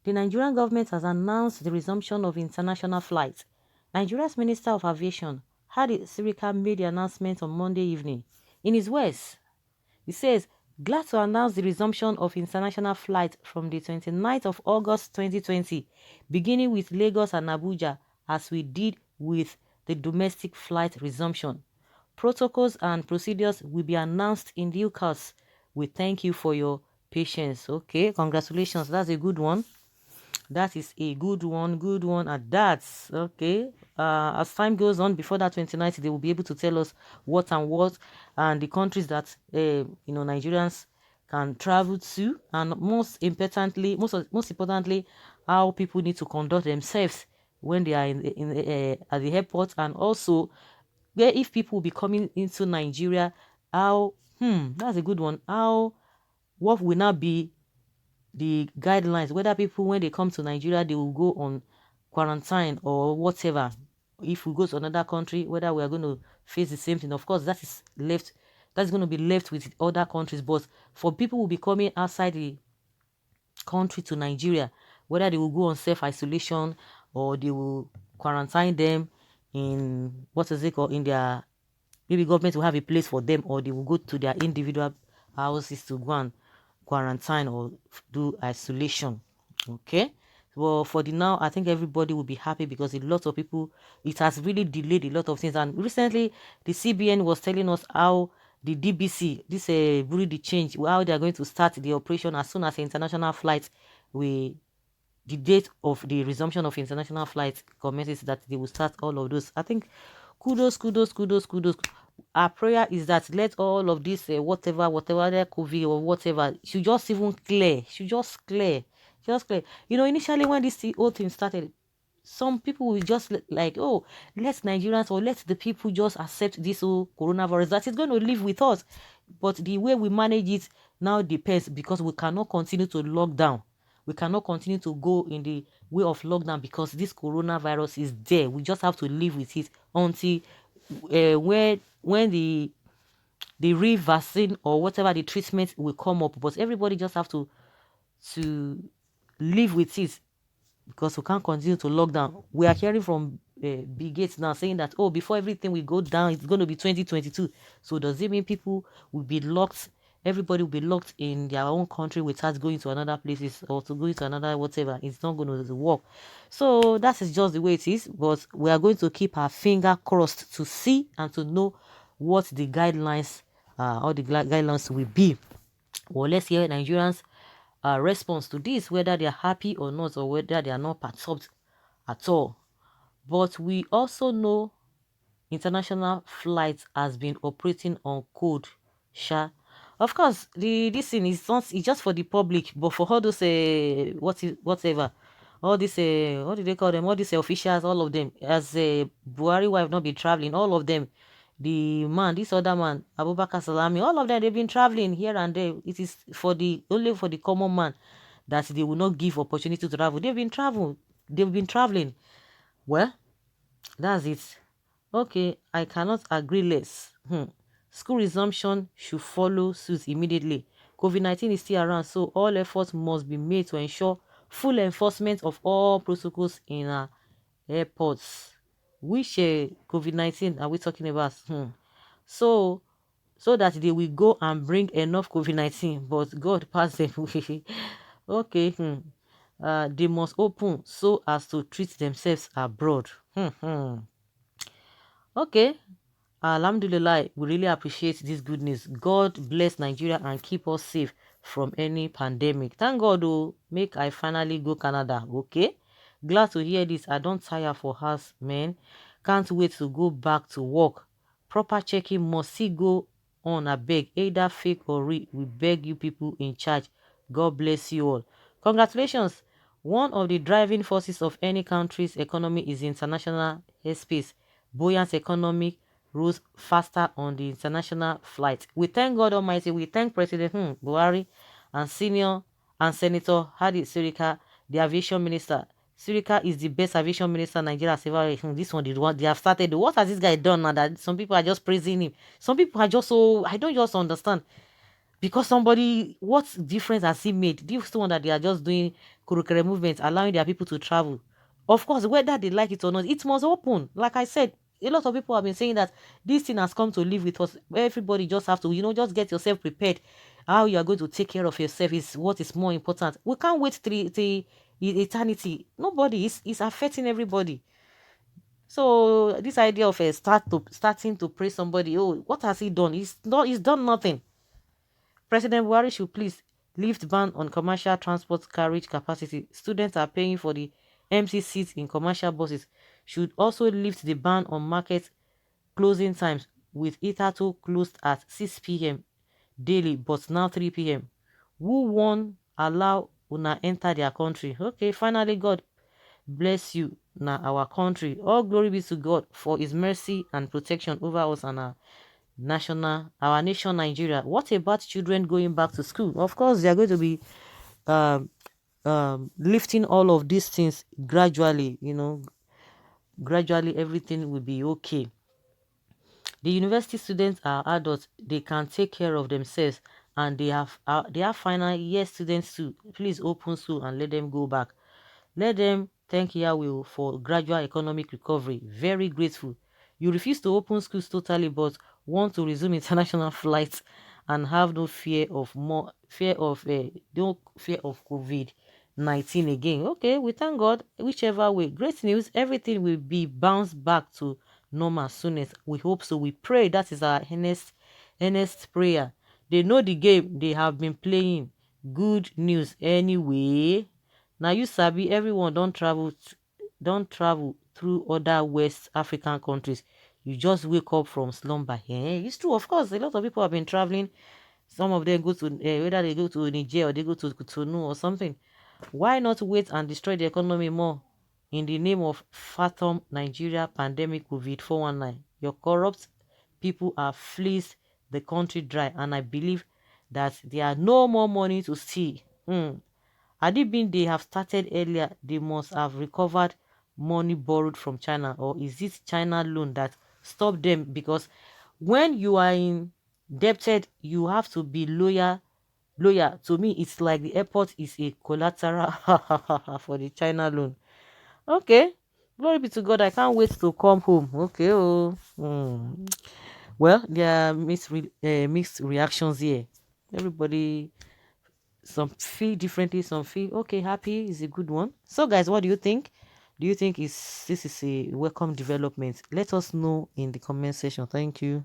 The Nigerian government has announced the resumption of international flights. Nigeria's Minister of Aviation, Hadi Sirika, made the announcement on Monday evening. In his words, he says, glad to announce the resumption of international flights from the 29th of August 2020, beginning with Lagos and Abuja, as we did with the domestic flight resumption. Protocols and procedures will be announced in due course. We thank you for your patience. Okay, congratulations. That's a good one. That is a good one at that. Okay. As time goes on, before that 2090, they will be able to tell us what and what and the countries that Nigerians can travel to, and most importantly, how people need to conduct themselves when they are at the airport, and also where if people will be coming into Nigeria, how that's a good one. How what will now be the guidelines, whether people when they come to Nigeria they will go on quarantine or whatever. If we go to another country, whether we are going to face the same thing. Of course, that's going to be left with other countries. But for people who will be coming outside the country to Nigeria, whether they will go on self-isolation or they will quarantine them in what is it called, in their, maybe government will have a place for them, or they will go to their individual houses to go and quarantine or do isolation. Okay. Well, for the now, I think everybody will be happy because a lot of people, it has really delayed a lot of things. And recently, the CBN was telling us how the DBC, this really the change, how they are going to start the operation as soon as international flights, the date of the resumption of international flights commences, that they will start all of those. I think kudos. Our prayer is that let all of this whatever their COVID or whatever should just even clear, just clear. Initially when this whole thing started, some people will just like, oh, let Nigerians or let the people just accept this whole coronavirus that is going to live with us. But the way we manage it now depends, because we cannot continue to lock down. We cannot continue to go in the way of lockdown because this coronavirus is there. We just have to live with it until when the real vaccine or whatever the treatment will come up. But everybody just have to live with it, because we can't continue to lock down. We are hearing from Bill Gates now saying that, oh, before everything will go down, it's going to be 2022. So does it mean people will be locked? Everybody will be locked in their own country without going to another places or to going to another whatever. It's not going to work. So that is just the way it is. But we are going to keep our finger crossed to see and to know what the guidelines, or the guidelines will be. Well, let's hear Nigerians' response to this, whether they are happy or not, or whether they are not perturbed at all. But we also know international flights has been operating on code. Sha. Of course, this thing is not, it's just for the public, but for all those whatever, all this what do they call them? All these officials, all of them, as Buhari wife not been traveling, all of them, the man, this other man, Abubakar Salami, all of them, they've been traveling here and there. It is for the only for the common man that they will not give opportunity to travel. They've been traveling. Well, that's it. Okay, I cannot agree less. School resumption should follow suit immediately. COVID-19 is still around, so all efforts must be made to ensure full enforcement of all protocols in our airports. Which COVID-19 are we talking about? So that they will go and bring enough COVID-19, but God pass them away. Okay. They must open so as to treat themselves abroad. Okay. Alhamdulillah, we really appreciate this good news. God bless Nigeria and keep us safe from any pandemic. Thank God, oh, make I finally go Canada. Okay. Glad to hear this. I don't tire for us, man. Can't wait to go back to work. Proper checking must see go on, I beg. Either fake or real. We beg you people in charge. God bless you all. Congratulations. One of the driving forces of any country's economy is international airspace. Buoyant economic rose faster on the international flight. We thank God Almighty. We thank President Buhari and Senior and Senator Hadi Sirika, the aviation minister. Sirika is the best aviation minister Nigeria has ever. This one, the one they have started. What has this guy done now that some people are just praising him? Some people are just so, I don't just understand. Because somebody, what difference has he made? This one that they are just doing kurukere movements, allowing their people to travel. Of course, whether they like it or not, it must open. Like I said, a lot of people have been saying that this thing has come to live with us. Everybody just have to, just get yourself prepared. How you are going to take care of yourself is what is more important. We can't wait till eternity. Nobody is affecting everybody. So this idea of starting to praise somebody, oh, what has he done? He's done nothing. President Buhari should please lift ban on commercial transport carriage capacity. Students are paying for the empty seats in commercial buses. Should also lift the ban on market closing times, with Itato closed at 6 p.m. daily but now 3 p.m. Who won allow una enter their country? Okay, finally, God bless you na our country. All glory be to God for his mercy and protection over us and our nation Nigeria. What about children going back to school? Of course, they are going to be um, lifting all of these things gradually. Gradually everything will be okay. The university students are adults; they can take care of themselves, and they have final year students too. Please open school and let them go back. Let them thank Yahweh for gradual economic recovery. Very grateful. You refuse to open schools totally, but want to resume international flights and have no fear of COVID-19 again. Okay, we thank God. Whichever way, great news. Everything will be bounced back to normal soonest. We hope so. We pray. That is our earnest prayer. They know the game they have been playing. Good news anyway. Now you sabi everyone don't travel through other West African countries. You just wake up from slumber. Yeah, it's true. Of course, a lot of people have been traveling. Some of them go to whether they go to Niger or they go to Cotonou or something. Why not wait and destroy the economy more in the name of Fathom Nigeria pandemic COVID 419? Your corrupt people have fleeced the country dry, and I believe that there are no more money to steal. Had it been they have started earlier, they must have recovered money borrowed from China, or is it China loan that stopped them? Because when you are indebted, you have to be loyal. Loyal to me, it's like the airport is a collateral for the China loan. Okay, glory be to God. I can't wait to come home. Okay, oh, well, there are mixed reactions here. Everybody, some feel differently, some feel okay, happy is a good one. So guys, what do you think? Do you think this is a welcome development? Let us know in the comment section. Thank you.